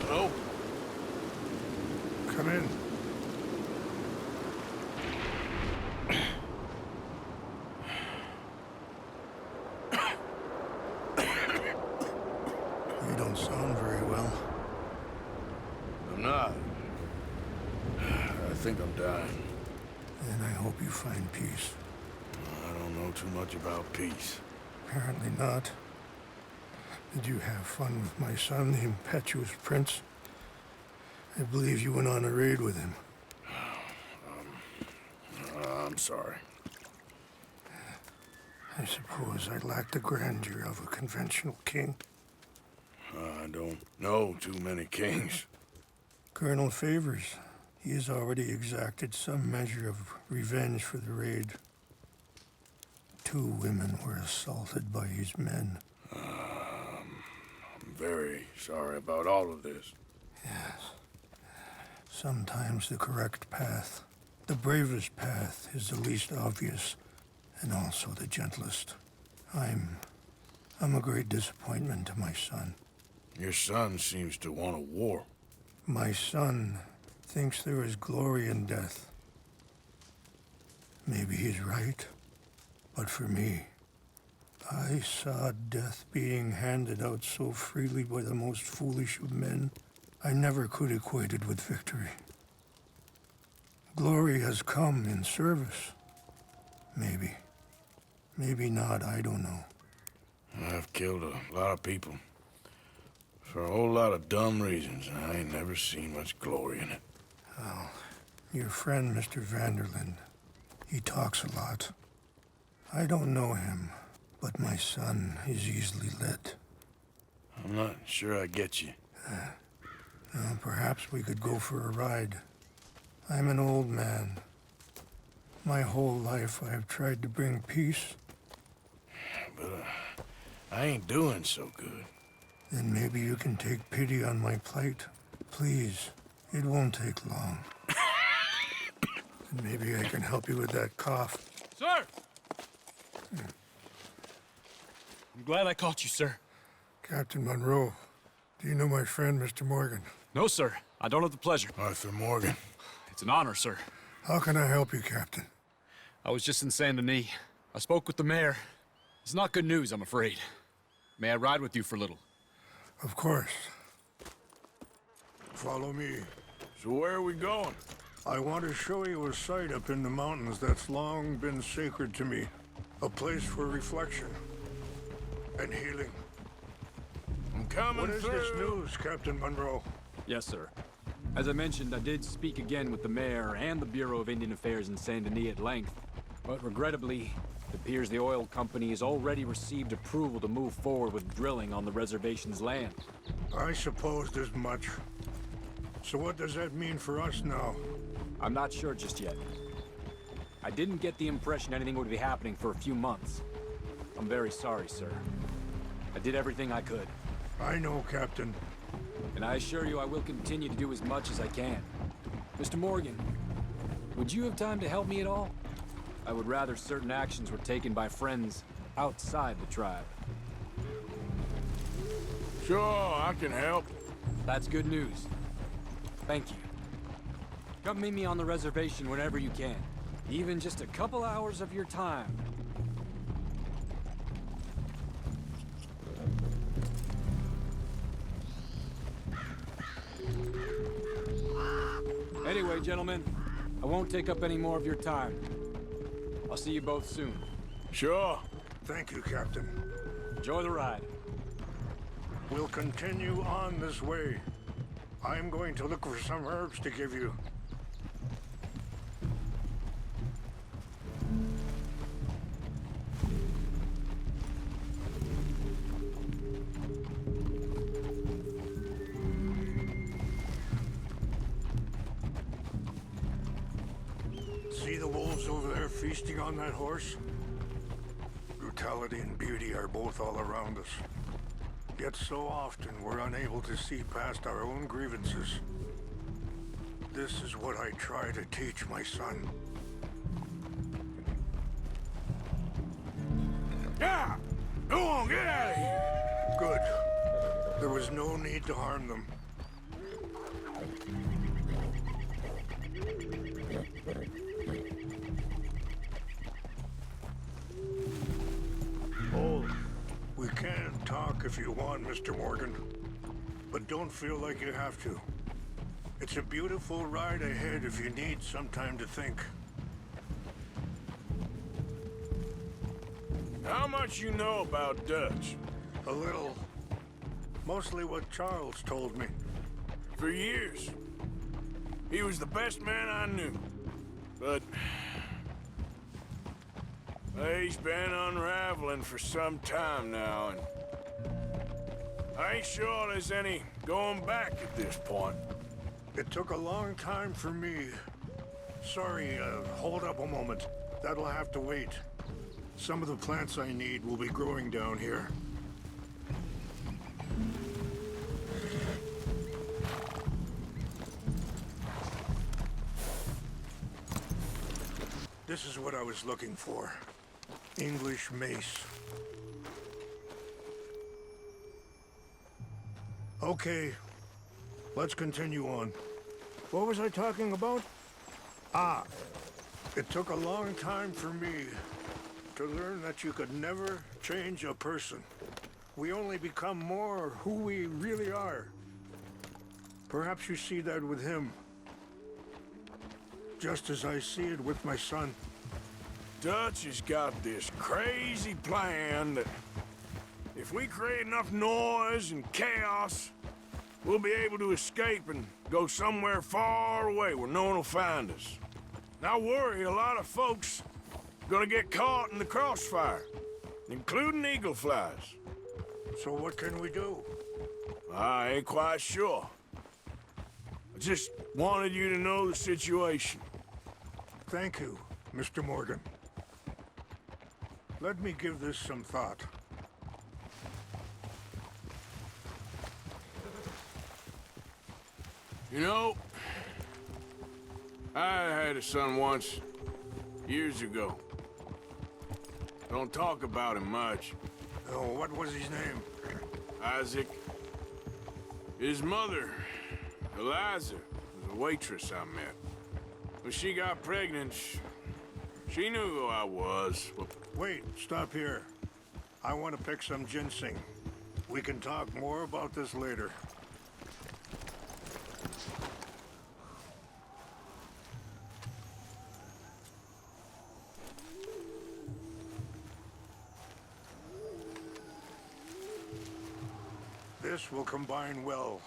Hello? Come in. You don't sound very well. I'm not. I think I'm dying. And I hope you find peace. I don't know too much about peace. Apparently not. Did you have fun with my son, the impetuous prince? I believe you went on a raid with him. I'm sorry. I suppose I lack the grandeur of a conventional king. I don't know too many kings. Colonel Favors, he has already exacted some measure of revenge for the raid. 2 women were assaulted by his men. I'm very sorry about all of this. Yes. Sometimes the correct path, the bravest path, is the least obvious, and also the gentlest. I'm a great disappointment to my son. Your son seems to want a war. My son thinks there is glory in death. Maybe he's right, but for me, I saw death being handed out so freely by the most foolish of men, I never could equate it with victory. Glory has come in service. Maybe. Maybe not, I don't know. I've killed a lot of people. For a whole lot of dumb reasons, and I ain't never seen much glory in it. Well, your friend, Mr. Vanderlyn, he talks a lot. I don't know him, but my son is easily led. I'm not sure I get you. Well, perhaps we could go for a ride. I'm an old man. My whole life I have tried to bring peace. But I ain't doing so good. Then maybe you can take pity on my plight. Please, it won't take long. And maybe I can help you with that cough. Sir! I'm glad I caught you, sir. Captain Monroe, do you know my friend, Mr. Morgan? No, sir. I don't have the pleasure. Arthur Morgan. It's an honor, sir. How can I help you, Captain? I was just in Saint Denis. I spoke with the mayor. It's not good news, I'm afraid. May I ride with you for a little? Of course. Follow me. So where are we going? I want to show you a site up in the mountains that's long been sacred to me. A place for reflection and healing. I'm coming What is through. this news, Captain Monroe? Yes, sir. As I mentioned, I did speak again with the mayor and the Bureau of Indian Affairs in Saint Denis at length. But regrettably, it appears the oil company has already received approval to move forward with drilling on the reservation's land. I supposed as much. So what does that mean for us now? I'm not sure just yet. I didn't get the impression anything would be happening for a few months. I'm very sorry, sir. I did everything I could. I know, Captain. And I assure you I will continue to do as much as I can. Mr. Morgan, would you have time to help me at all? I would rather certain actions were taken by friends outside the tribe. Sure, I can help. That's good news. Thank you. Come meet me on the reservation whenever you can. Even just a couple hours of your time. Anyway, gentlemen, I won't take up any more of your time. I'll see you both soon. Sure. Thank you, Captain. Enjoy the ride. We'll continue on this way. I'm going to look for some herbs to give you. See the wolves over there feasting on that horse? Brutality and beauty are both all around us. Yet so often we're unable to see past our own grievances. This is what I try to teach my son. Yeah! Go on, get out of here! Good. There was no need to harm them. talk if you want, Mr. Morgan. But don't feel like you have to. It's a beautiful ride ahead if you need some time to think. How much you know about Dutch? A little. Mostly what Charles told me. For years. He was the best man I knew. But he's been unraveling for some time now, and I ain't sure there's any going back at this point. It took a long time for me. Sorry, hold up a moment. That'll have to wait. Some of the plants I need will be growing down here. This is what I was looking for. English mace. Okay, let's continue on. What was I talking about? It took a long time for me to learn that you could never change a person. We only become more who we really are. Perhaps you see that with him. Just as I see it with my son. Dutch has got this crazy plan that if we create enough noise and chaos, we'll be able to escape and go somewhere far away where no one will find us. And I worry a lot of folks are gonna get caught in the crossfire, including eagle flies. So what can we do? I ain't quite sure. I just wanted you to know the situation. Thank you, Mr. Morgan. Let me give this some thought. You know, I had a son once, years ago. Don't talk about him much. Oh, what was his name? Isaac. His mother, Eliza, was a waitress I met. When she got pregnant, she knew who I was. Wait, stop here. I want to pick some ginseng. We can talk more about this later. This will combine well.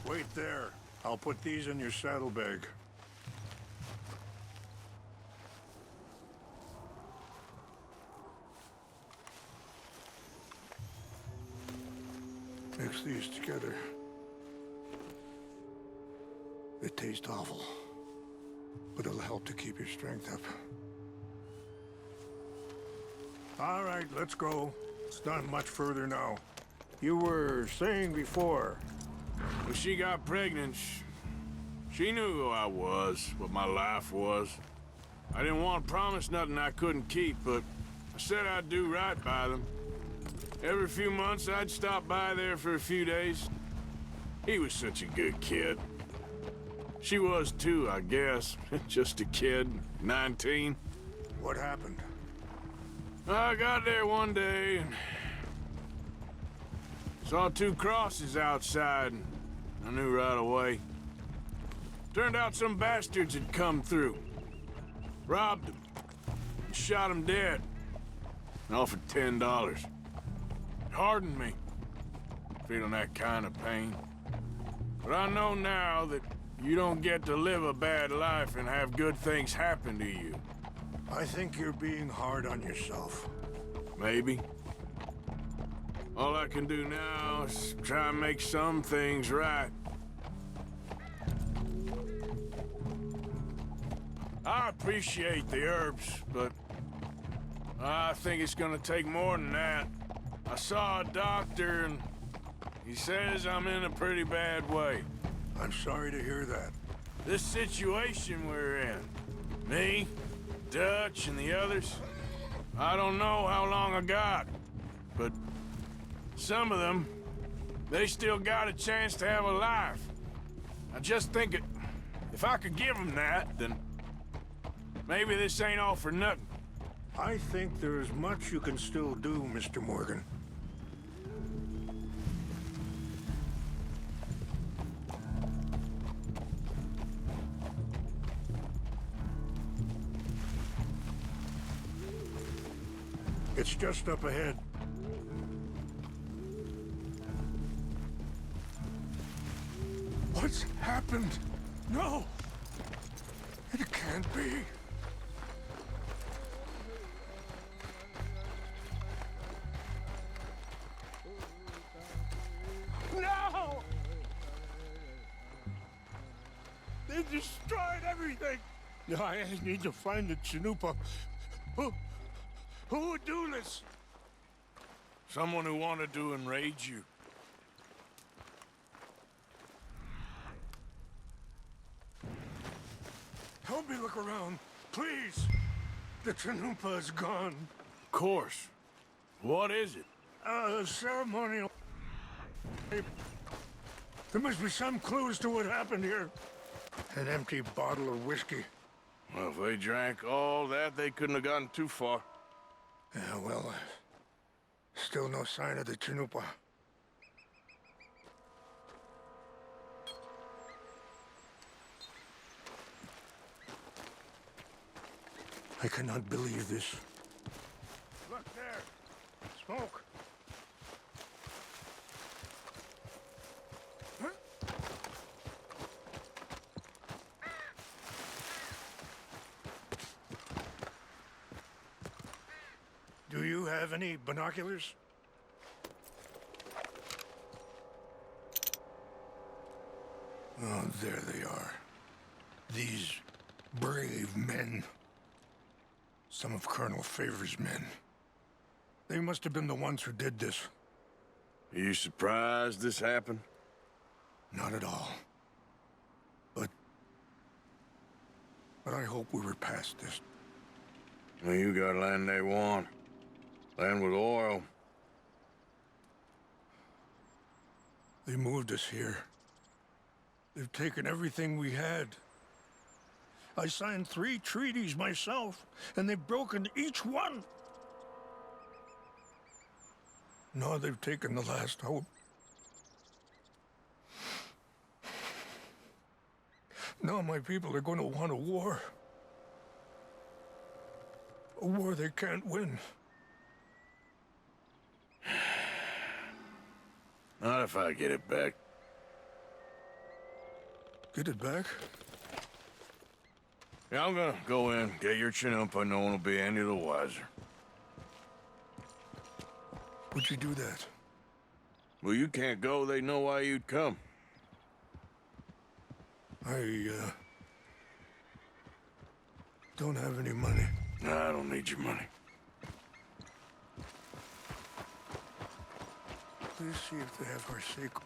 Wait there. I'll put these in your saddlebag. Mix these together. They taste awful, but it'll help to keep your strength up. All right, let's go. It's not much further now. You were saying before. When she got pregnant, she knew who I was, what my life was. I didn't want to promise nothing I couldn't keep, but I said I'd do right by them. Every few months, I'd stop by there for a few days. He was such a good kid. She was too, I guess. Just a kid, 19. What happened? I got there one day and saw two crosses outside, and I knew right away. Turned out some bastards had come through, robbed them, and shot them dead, and offered $10. It hardened me, feeling that kind of pain. But I know now that you don't get to live a bad life and have good things happen to you. I think you're being hard on yourself. Maybe. All I can do now is try and make some things right. I appreciate the herbs, but I think it's gonna take more than that. I saw a doctor and he says I'm in a pretty bad way. I'm sorry to hear that. This situation we're in, me, Dutch, and the others, I don't know how long I got, but some of them, They still got a chance to have a life. I just think if I could give them that, then maybe this ain't all for nothing. I think there's much you can still do, Mr. Morgan. It's just up ahead. What's happened? No! It can't be. No! They destroyed everything! I need to find the Chanupa. Who would do this? Someone who wanted to enrage you. Help me look around, please. The Chanupa is gone. Of course. What is it? Ceremonial. There must be some clues to what happened here. An empty bottle of whiskey. Well, if they drank all that, they couldn't have gotten too far. Yeah, well, still no sign of the Chanupa. I cannot believe this. Look there! Smoke! Huh? Do you have any binoculars? Oh, there they are. These brave men. Some of Colonel Favor's men. They must have been the ones who did this. Are you surprised this happened? Not at all. But I hope we were past this. Well, you got land they want. Land with oil. They moved us here. They've taken everything we had. I signed 3 treaties myself, and they've broken each one. Now they've taken the last hope. Now my people are going to want a war. A war they can't win. Not if I get it back. Get it back? Yeah, I'm gonna go in, get your Chanupa, no one will be any the wiser. Would you do that? Well, you can't go, they know why you'd come. I don't have any money. Nah, I don't need your money. Please see if they have our sequel.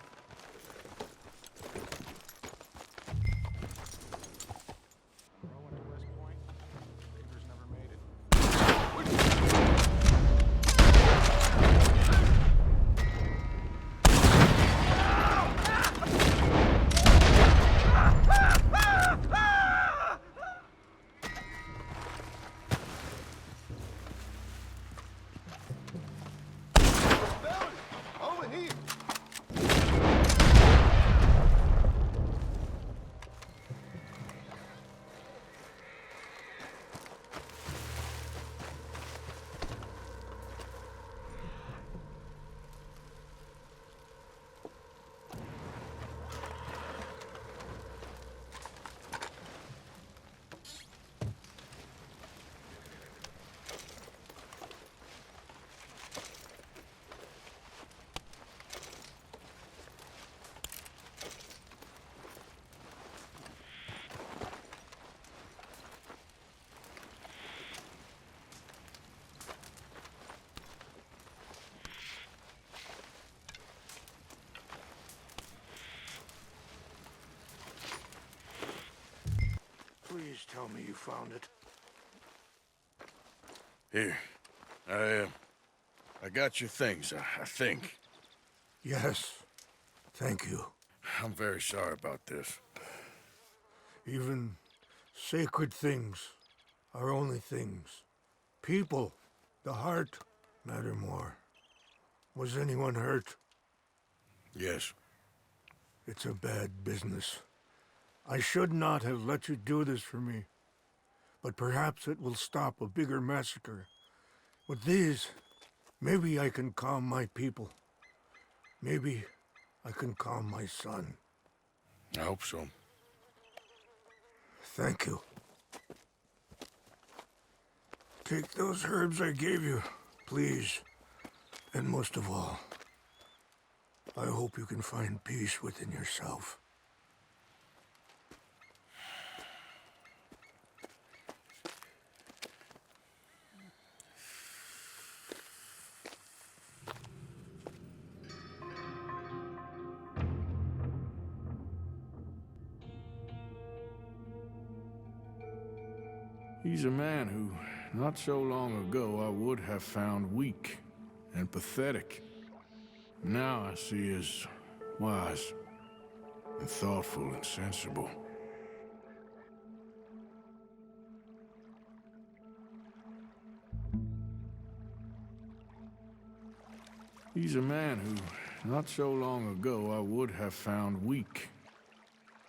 Please tell me you found it. Here. I got your things, I think. Yes. Thank you. I'm very sorry about this. Even sacred things are only things. People, the heart, matter more. Was anyone hurt? Yes. It's a bad business. I should not have let you do this for me. But perhaps it will stop a bigger massacre. With these, maybe I can calm my people. Maybe I can calm my son. I hope so. Thank you. Take those herbs I gave you, please. And most of all, I hope you can find peace within yourself. He's a man who, not so long ago, I would have found weak and pathetic. Now I see as wise and thoughtful and sensible. He's a man who, not so long ago, I would have found weak